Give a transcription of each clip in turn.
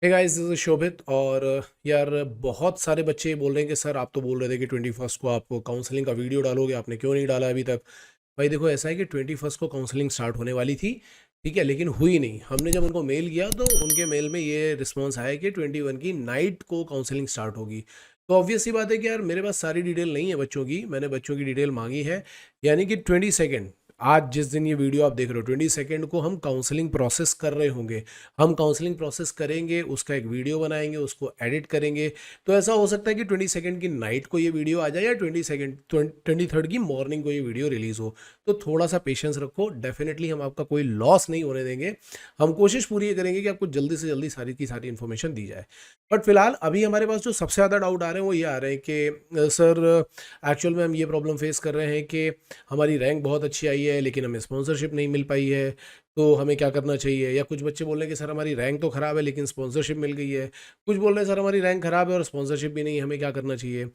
Hey guys, this is शोभित। और यार, बहुत सारे बच्चे बोल रहे हैं कि सर आप तो बोल रहे थे कि 21st को आप काउंसलिंग का वीडियो डालोगे, आपने क्यों नहीं डाला अभी तक। भाई देखो, ऐसा है कि 21st को काउंसलिंग स्टार्ट होने वाली थी, ठीक है, लेकिन हुई नहीं। हमने जब उनको मेल किया तो उनके मेल में ये रिस्पॉन्स आया कि 21 की नाइट को काउंसलिंग स्टार्ट होगी। तो ऑब्वियस सी बात है कि यार मेरे पास सारी डिटेल नहीं है बच्चों की, मैंने बच्चों की डिटेल मांगी है। यानी कि 22, आज जिस दिन ये वीडियो आप देख रहे हो 22 को हम काउंसलिंग प्रोसेस कर रहे होंगे। हम काउंसलिंग प्रोसेस करेंगे, उसका एक वीडियो बनाएंगे, उसको एडिट करेंगे। तो ऐसा हो सकता है कि 22 की नाइट को ये वीडियो आ जाए या 23 की मॉर्निंग को ये वीडियो रिलीज हो। तो थोड़ा सा पेशेंस रखो, डेफिनेटली हम आपका कोई लॉस नहीं होने देंगे। हम कोशिश पूरी ये करेंगे कि आपको जल्दी से जल्दी सारी की सारी इन्फॉर्मेशन दी जाए। बट फिलहाल अभी हमारे पास जो सबसे ज़्यादा डाउट आ रहे हैं वो ये आ रहे हैं कि सर, एक्चुअल में हम ये प्रॉब्लम फेस कर रहे हैं कि हमारी रैंक बहुत अच्छी आई है लेकिन हमें स्पॉन्सरशिप नहीं मिल पाई है, तो हमें क्या करना चाहिए। या कुछ बच्चे बोल रहे हैं कि सर हमारी रैंक तो ख़राब है लेकिन स्पॉन्सरशिप मिल गई है। कुछ बोल रहे हैं सर हमारी रैंक ख़राब है और स्पॉन्सरशिप भी नहीं है, हमें क्या करना चाहिए।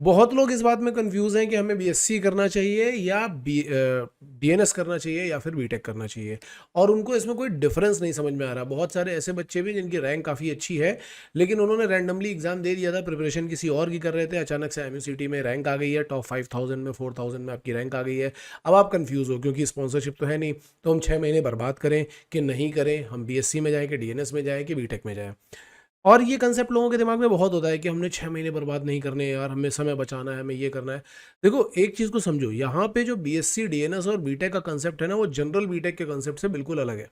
बहुत लोग इस बात में कंफ्यूज हैं कि हमें बीएससी करना चाहिए या डीएनएस करना चाहिए या फिर बीटेक करना चाहिए। और उनको इसमें कोई डिफरेंस नहीं समझ में आ रहा। बहुत सारे ऐसे बच्चे भी जिनकी रैंक काफ़ी अच्छी है लेकिन उन्होंने रैंडमली एग्जाम दे दिया था, प्रिपरेशन किसी और की कर रहे थे, अचानक से एमयूसीटी में रैंक आ गई है, टॉप 5000 में 4000 में आपकी रैंक आ गई है। अब आप कंफ्यूज हो क्योंकि स्पॉन्सरशिप तो है नहीं। तो हम 6 महीने बर्बाद करें कि नहीं करें, हम बीएससी में जाएँ कि डीएनएस में जाएँ कि बीटेक में जाएँ। और ये कंसेप्ट लोगों के दिमाग में बहुत होता है कि हमने 6 महीने बर्बाद नहीं करने यार, हमें समय बचाना है, हमें ये करना है। देखो, एक चीज़ को समझो, यहाँ पे जो बीएससी डीएनएस और बीटेक का कंसेप्ट है ना, वो जनरल बीटेक के कंसेप्ट से बिल्कुल अलग है।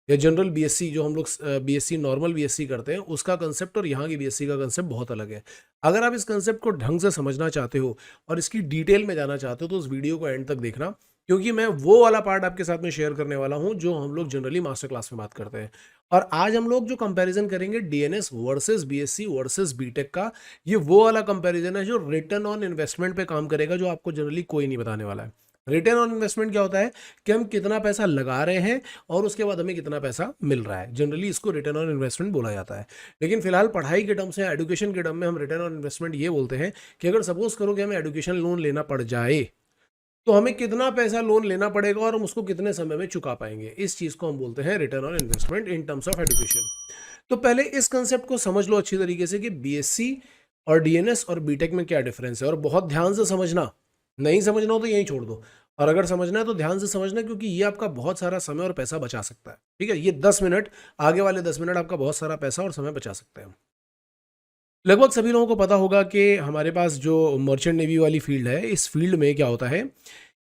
या जनरल बीएससी जो हम लोग बीएससी नॉर्मल बीएससी करते हैं उसका कंसेप्ट और यहाँ की बीएससी का कंसेप्ट बहुत अलग है। अगर आप इस कंसेप्ट को ढंग से समझना चाहते हो और इसकी डिटेल में जाना चाहते हो तो उस वीडियो को एंड तक देखना, क्योंकि मैं वो वाला पार्ट आपके साथ में शेयर करने वाला हूँ जो हम लोग जनरली मास्टर क्लास में बात करते हैं। और आज हम लोग जो कंपैरिजन करेंगे DNS versus BSc versus BTech का, ये वो वाला कंपैरिजन है जो रिटर्न ऑन इन्वेस्टमेंट पे काम करेगा, जो आपको जनरली कोई नहीं बताने वाला है। रिटर्न ऑन इन्वेस्टमेंट क्या होता है कि हम कितना पैसा लगा रहे हैं और उसके बाद हमें कितना पैसा मिल रहा है, जनरली इसको रिटर्न ऑन इन्वेस्टमेंट बोला जाता है। लेकिन फिलहाल पढ़ाई के टर्म से, एजुकेशन के टर्म में हम रिटर्न ऑन इन्वेस्टमेंट ये बोलते हैं कि अगर सपोज करो कि हमें एजुकेशन लोन लेना पड़ जाए तो हमें कितना पैसा लोन लेना पड़ेगा और हम उसको कितने समय में चुका पाएंगे। इस चीज को हम बोलते हैं return on investment in terms of education. तो पहले इस कंसेप्ट को समझ लो अच्छी तरीके से कि बीएससी और डीएनएस और बीटेक में क्या डिफरेंस है, और बहुत ध्यान से समझना। नहीं समझना हो तो यहीं छोड़ दो, और अगर समझना है तो ध्यान से समझना, क्योंकि ये आपका बहुत सारा समय और पैसा बचा सकता है। ठीक है, ये 10 मिनट, आगे वाले 10 मिनट आपका बहुत सारा पैसा और समय बचा सकते हैं। लगभग सभी लोगों को पता होगा कि हमारे पास जो मर्चेंट नेवी वाली फील्ड है, इस फील्ड में क्या होता है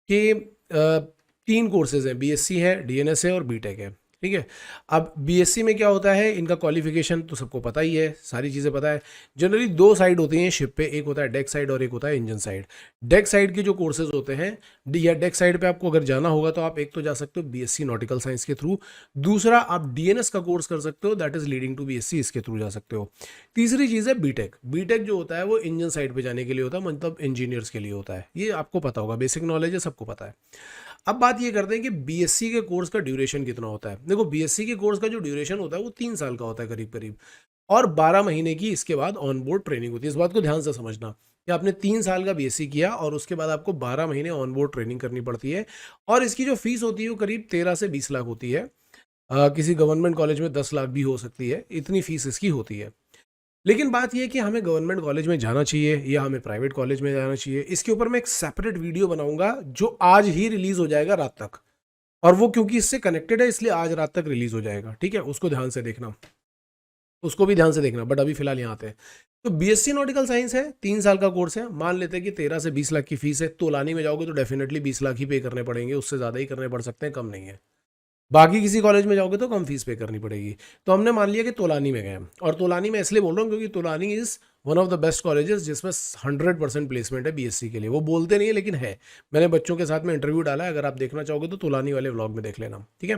कि 3 कोर्सेज हैं, बीएससी है, डीएनएस है और बीटेक है। ठीक है, अब बीएससी में क्या होता है, इनका क्वालिफिकेशन तो सबको पता ही है, सारी चीज़ें पता है। जनरली 2 साइड होती हैं शिप पे, एक होता है डेक साइड और एक होता है इंजन साइड। डेक साइड के जो कोर्सेज होते हैं, या डेक साइड पे आपको अगर जाना होगा तो आप एक तो जा सकते हो बीएससी नॉटिकल साइंस के थ्रू, दूसरा आप डीएनएस का कोर्स कर सकते हो, that is leading to BSc, इसके थ्रू जा सकते हो। तीसरी चीज़ है बीटेक। बीटेक जो होता है वो इंजन साइड पे जाने के लिए होता है, मतलब इंजीनियर्स के लिए होता है। ये आपको पता होगा, बेसिक नॉलेज है, सबको पता है। अब बात ये करते हैं कि बीएससी के कोर्स का ड्यूरेशन कितना होता है। देखो, बीएससी के कोर्स का जो ड्यूरेशन होता है वो 3 साल का होता है करीब करीब, और 12 महीने की इसके बाद ऑन बोर्ड ट्रेनिंग होती है। इस बात को ध्यान से समझना कि आपने 3 साल का बीएससी किया और उसके बाद आपको 12 महीने ऑन बोर्ड ट्रेनिंग करनी पड़ती है। और इसकी जो फीस होती है वो करीब 13 से 20 लाख होती है। किसी गवर्नमेंट कॉलेज में 10 लाख भी हो सकती है, इतनी फीस इसकी होती है। लेकिन बात यह है कि हमें गवर्नमेंट कॉलेज में जाना चाहिए या हमें प्राइवेट कॉलेज में जाना चाहिए, इसके ऊपर मैं एक सेपरेट वीडियो बनाऊंगा जो आज ही रिलीज हो जाएगा रात तक। और वो क्योंकि इससे कनेक्टेड है इसलिए आज रात तक रिलीज हो जाएगा। ठीक है, उसको ध्यान से देखना, उसको भी ध्यान से देखना। बट अभी फिलहाल यहाँ आते हैं। तो बीएससी नॉटिकल साइंस है, 3 साल का कोर्स है। मान लेते हैं कि 13 से 20 लाख की फीस है। तोलानी में जाओगे तो डेफिनेटली 20 लाख ही पे करने पड़ेंगे, उससे ज़्यादा ही करने पड़ सकते हैं, कम नहीं है। बाकी किसी कॉलेज में जाओगे तो कम फीस पे करनी पड़ेगी। तो हमने मान लिया कि तोलानी में गए, और तोलानी में इसलिए बोल रहा हूँ क्योंकि Tolani is one of the best colleges जिसमें 100% प्लेसमेंट है बीएससी के लिए। वो बोलते नहीं है लेकिन है। मैंने बच्चों के साथ में इंटरव्यू डाला है, अगर आप देखना चाहोगे तो तोलानी वाले व्लॉग में देख लेना। ठीक है,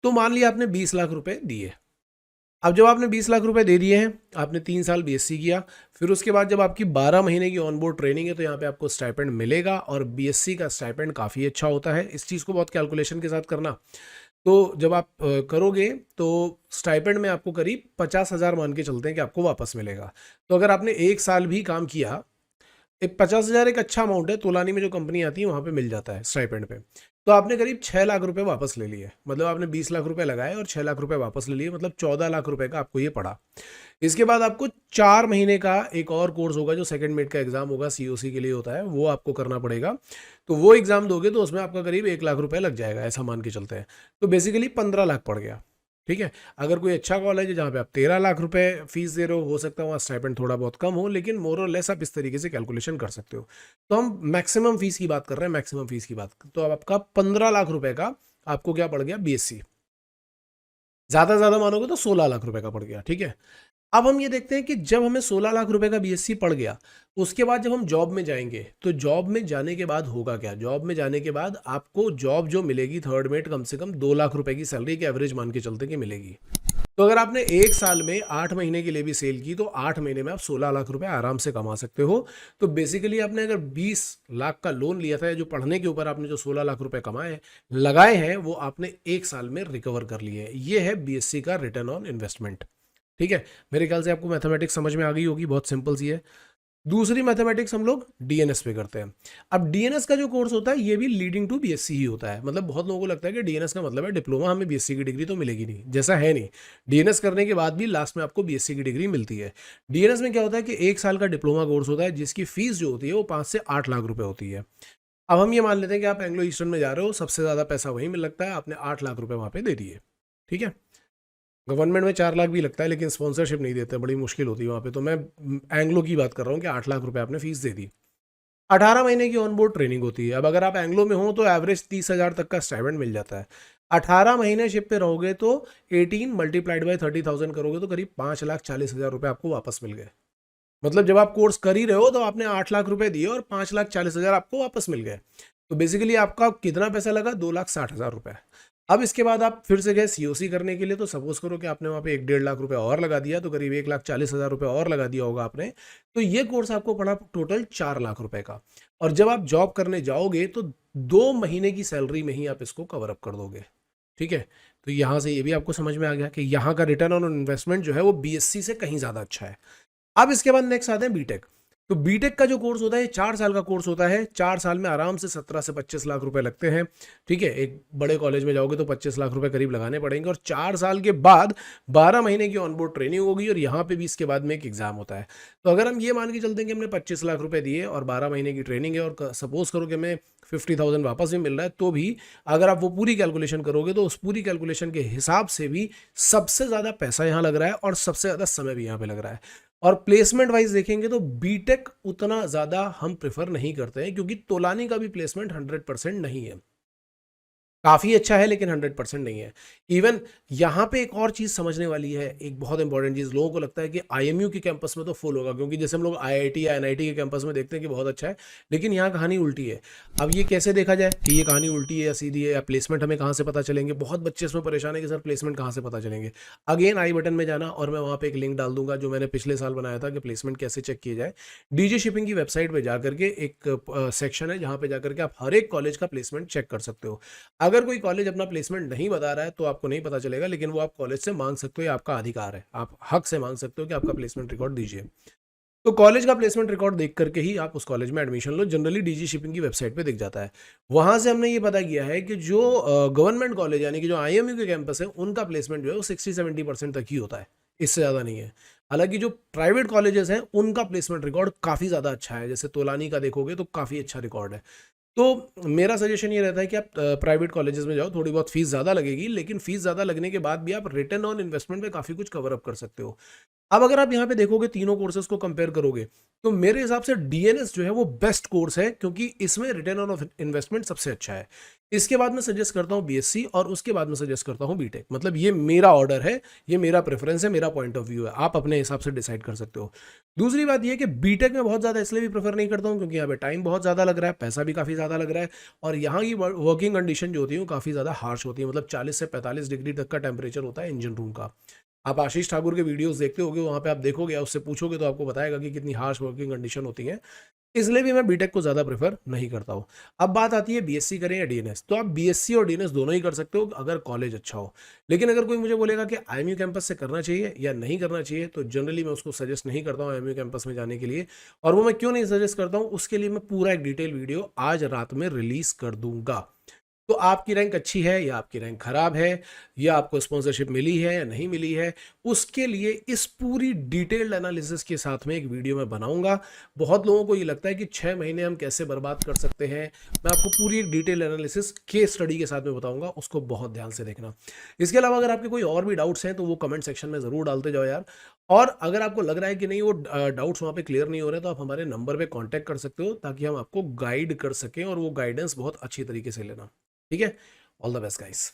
तो मान लिया आपने 20 लाख रुपए दिए। अब जब आपने 20 लाख रुपए दे दिए हैं, आपने 3 साल बीएससी किया, फिर उसके बाद जब आपकी 12 महीने की ऑन बोर्ड ट्रेनिंग है तो यहाँ पे आपको स्टाइपेंड मिलेगा, और बीएससी का स्टाइपेंड काफ़ी अच्छा होता है। इस चीज़ को बहुत कैलकुलेशन के साथ करना। तो जब आप करोगे तो स्टाइपेंड में आपको करीब 50,000 मान के चलते हैं कि आपको वापस मिलेगा। तो अगर आपने 1 साल भी काम किया, एक 50,000 एक अच्छा अमाउंट है। तोलानी में जो कंपनी आती है वहाँ पे मिल जाता है स्टाइपेंड पे। तो आपने करीब 6 लाख रुपए वापस ले लिए, मतलब आपने 20 लाख रुपए लगाए और 6 लाख रुपए वापस ले लिए, मतलब 14 लाख रुपए का आपको ये पड़ा। इसके बाद आपको 4 महीने का एक और कोर्स होगा जो सेकंड मेट का एग्जाम होगा, सीओसी के लिए होता है, वो आपको करना पड़ेगा। तो वो एग्जाम दोगे तो उसमें आपका करीब 1 लाख रुपए लग जाएगा, ऐसा मान के चलते हैं। तो बेसिकली 15 लाख पड़ गया। ठीक है, अगर कोई अच्छा कॉलेज है जहाँ पे आप 13 लाख रुपए फीस दे रहे हो सकता है वहाँ स्टाइपेंड थोड़ा बहुत कम हो, लेकिन मोर और लेस आप इस तरीके से कैलकुलेशन कर सकते हो। तो हम मैक्सिमम फीस की बात कर रहे हैं, मैक्सिमम फीस की बात। तो अब आपका 15 लाख रुपए का आपको क्या पड़ गया, बीएससी। ज्यादा मानोगे तो 16 लाख रुपए का पड़ गया। ठीक है, अब हम ये देखते हैं कि जब हमें 16 लाख रुपए का बीएससी पड़ गया, उसके बाद जब हम जॉब में जाएंगे तो जॉब में जाने के बाद होगा क्या। जॉब में जाने के बाद आपको जॉब जो मिलेगी थर्ड मेट, कम से कम 2 लाख रुपए की सैलरी के एवरेज मान के चलते कि मिलेगी। तो अगर आपने एक साल में 8 महीने के लिए भी सेल की तो 8 महीने में आप 16 लाख रुपए आराम से कमा सकते हो। तो बेसिकली आपने अगर 20 लाख का लोन लिया था, जो पढ़ने के ऊपर आपने जो 16 लाख रुपए कमाए लगाए हैं, वो आपने एक साल में रिकवर कर लिए हैं। ये है बीएससी का रिटर्न ऑन इन्वेस्टमेंट। ठीक है, मेरे ख्याल से आपको मैथमेटिक्स समझ में आ गई होगी, बहुत सिंपल सी है। दूसरी मैथमेटिक्स हम लोग डीएनएस पे करते हैं। अब डीएनएस का जो कोर्स होता है ये भी लीडिंग टू बीएससी ही होता है। मतलब बहुत लोगों को लगता है कि डीएनएस का मतलब है डिप्लोमा, हमें बीएससी की डिग्री तो मिलेगी नहीं, जैसा है नहीं। डीएनएस करने के बाद भी लास्ट में आपको बीएससी की डिग्री मिलती है। डीएनएस में क्या होता है कि 1 साल का डिप्लोमा कोर्स होता है जिसकी फीस जो होती है वो 5 से 8 लाख रुपए होती है। अब हम ये मान लेते हैं कि आप एंग्लो ईस्टर्न में जा रहे हो, सबसे ज़्यादा पैसा वहीं में लगता है, आपने 8 लाख रुपए वहाँ पे दे दिए। ठीक है, गवर्नमेंट में 4 लाख भी लगता है लेकिन स्पॉन्सरशिप नहीं देते, बड़ी मुश्किल होती है वहाँ पे। तो मैं एंग्लो की बात कर रहा हूँ कि 8 लाख रुपए आपने फीस दे दी। 18 महीने की ऑन बोर्ड ट्रेनिंग होती है। अब अगर आप एंग्लो में हो तो एवरेज 30,000 तक का स्टाइपेंड मिल जाता है। 18 महीने शिप पे रहोगे तो 18 मल्टीप्लाइड बाई 30,000 करोगे तो करीब 5,40,000 रुपए आपको वापस मिल गए। मतलब जब आप कोर्स कर ही रहे हो तो आपने 8 लाख रुपए दिए और 5,40,000 आपको वापस मिल गए। तो बेसिकली आपका कितना पैसा लगा, 2,60,000 रुपए। अब इसके बाद आप फिर से गए सीओसी करने के लिए, तो सपोज करो कि आपने वहाँ पे 1-1.5 लाख रुपए और लगा दिया, तो करीब 1,40,000 रुपए और लगा दिया होगा आपने। तो ये कोर्स आपको पड़ा टोटल 4 लाख रुपए का। और जब आप जॉब करने जाओगे तो 2 महीने की सैलरी में ही आप इसको कवर अप कर दोगे। ठीक है, तो यहाँ से ये भी आपको समझ में आ गया कि यहाँ का रिटर्न ऑन इन्वेस्टमेंट जो है वो बीएससी से कहीं ज़्यादा अच्छा है। अब इसके बाद नेक्स्ट आते हैं बीटेक। तो बीटेक का जो कोर्स होता है 4 साल का कोर्स होता है। 4 साल में आराम से 17 से 25 लाख रुपए लगते हैं। ठीक है, एक बड़े कॉलेज में जाओगे तो 25 लाख रुपए करीब लगाने पड़ेंगे। और 4 साल के बाद 12 महीने की ऑनबोर्ड ट्रेनिंग होगी और यहाँ पे भी इसके बाद में एक एग्जाम होता है। तो अगर हम ये मान के चलते हैं कि हमने 25 लाख रुपए दिए और 12 महीने की ट्रेनिंग है और सपोज करो कि हमें 50,000 वापस भी मिल रहा है, तो भी अगर आप वो पूरी कैलकुलेशन करोगे तो उस पूरी कैलकुलेशन के हिसाब से भी सबसे ज़्यादा पैसा यहाँ लग रहा है और सबसे ज़्यादा समय भी यहाँ पे लग रहा है। और प्लेसमेंट वाइज देखेंगे तो बीटेक उतना ज़्यादा हम प्रेफर नहीं करते हैं, क्योंकि तोलानी का भी प्लेसमेंट 100% नहीं है। काफ़ी अच्छा है लेकिन 100% नहीं है। इवन यहाँ पे एक और चीज़ समझने वाली है, एक बहुत इंपॉर्टेंट चीज़। लोगों को लगता है कि आईएमयू के कैंपस में तो फुल होगा, क्योंकि जैसे हम लोग आईआईटी या एनआईटी के कैंपस में देखते हैं कि बहुत अच्छा है, लेकिन यहाँ कहानी उल्टी है। अब ये कैसे देखा जाए कि ये कहानी उल्टी है या सीधी है, या प्लेसमेंट हमें कहाँ से पता चलेंगे। बहुत बच्चे इसमें परेशान है कि सर प्लेसमेंट कहाँ से पता चलेंगे। अगेन आई बटन में जाना और मैं वहाँ पर एक लिंक डाल दूंगा जो मैंने पिछले साल बनाया था कि प्लेसमेंट कैसे चेक किया जाए। डीजे शिपिंग की वेबसाइट पर जाकर के एक सेक्शन है जहाँ पे जाकर के आप हर एक कॉलेज का प्लेसमेंट चेक कर सकते हो। अगर कोई कॉलेज अपना प्लेसमेंट नहीं बता रहा है तो आपको नहीं पता चलेगा, लेकिन वो आप कॉलेज से मांग सकते हो, ये आपका अधिकार है, आप हक से मांग सकते हो कि आपका प्लेसमेंट रिकॉर्ड दीजिए। तो कॉलेज का प्लेसमेंट रिकॉर्ड देख करके ही आप उस कॉलेज में एडमिशन लो। जनरली डीजी शिपिंग की वेबसाइट पे दिख जाता है। वहां से हमने ये पता किया है कि जो गवर्नमेंट कॉलेज यानी कि जो आईएमयू के कैंपस है उनका प्लेसमेंट जो है वो 60-70% तक ही होता है, इससे ज़्यादा नहीं है। हालांकि जो प्राइवेट कॉलेजेस हैं उनका प्लेसमेंट रिकॉर्ड काफ़ी ज़्यादा अच्छा है। जैसे तोलानी का देखोगे तो काफ़ी अच्छा रिकॉर्ड है। तो मेरा सजेशन ये रहता है कि आप प्राइवेट कॉलेजेस में जाओ, थोड़ी बहुत फीस ज़्यादा लगेगी, लेकिन फीस ज़्यादा लगने के बाद भी आप रिटर्न ऑन इन्वेस्टमेंट पे काफ़ी कुछ कवर अप कर सकते हो। अब अगर आप यहाँ पे देखोगे तीनों कोर्सेज को कंपेयर करोगे तो मेरे हिसाब से डीएनएस जो है वो बेस्ट कोर्स है, क्योंकि इसमें रिटर्न ऑन इन्वेस्टमेंट सबसे अच्छा है। इसके बाद मैं सजेस्ट करता हूँ बीएससी और उसके बाद मैं सजेस्ट करता हूँ बीटेक। मतलब ये मेरा ऑर्डर है, ये मेरा प्रेफरेंस है, मेरा पॉइंट ऑफ व्यू है, आप अपने हिसाब से डिसाइड कर सकते हो। दूसरी बात ये कि बीटेक में बहुत ज़्यादा इसलिए भी प्रेफर नहीं करता हूँ क्योंकि यहाँ पे टाइम बहुत ज़्यादा लग रहा है, पैसा भी काफ़ी ज़्यादा लग रहा है, और यहाँ की वर्किंग कंडीशन जो होती है वो काफ़ी ज़्यादा हार्श होती है। मतलब 40 से 45 डिग्री तक का टेम्परेचर होता है इंजन रूम का। आप आशीष ठाकुर के वीडियोस देखते होगे, वहाँ पे आप देखोगे या उससे पूछोगे तो आपको बताएगा कि कितनी हार्श वर्किंग कंडीशन होती है। इसलिए भी मैं बीटेक को ज़्यादा प्रेफर नहीं करता हूँ। अब बात आती है बीएससी करें या डीएनएस, तो आप बीएससी और डीएनएस दोनों ही कर सकते हो अगर कॉलेज अच्छा हो। लेकिन अगर कोई मुझे बोलेगा कि आईएमयू कैंपस से करना चाहिए या नहीं करना चाहिए, तो जनरली मैं उसको सजेस्ट नहीं करता हूँ आईएमयू कैंपस में जाने के लिए। और वो मैं क्यों नहीं सजेस्ट करता हूँ, उसके लिए मैं पूरा एक डिटेल वीडियो आज रात में रिलीज कर दूंगा। तो आपकी रैंक अच्छी है या आपकी रैंक खराब है, या आपको स्पॉन्सरशिप मिली है या नहीं मिली है, उसके लिए इस पूरी डिटेल्ड एनालिसिस के साथ में एक वीडियो मैं बनाऊंगा। बहुत लोगों को ये लगता है कि 6 महीने हम कैसे बर्बाद कर सकते हैं, मैं आपको पूरी एक डिटेल एनालिसिस केस स्टडी के साथ में बताऊंगा, उसको बहुत ध्यान से देखना। इसके अलावा अगर आपके कोई और भी डाउट्स हैं तो वो कमेंट सेक्शन में ज़रूर डालते जाओ यार। और अगर आपको लग रहा है कि नहीं वो डाउट्स वहाँ पे क्लियर नहीं हो रहे, तो आप हमारे नंबर पे कांटेक्ट कर सकते हो, ताकि हम आपको गाइड कर सकें, और वो गाइडेंस बहुत अच्छी तरीके से लेना। ठीक है, ऑल द बेस्ट गाइस।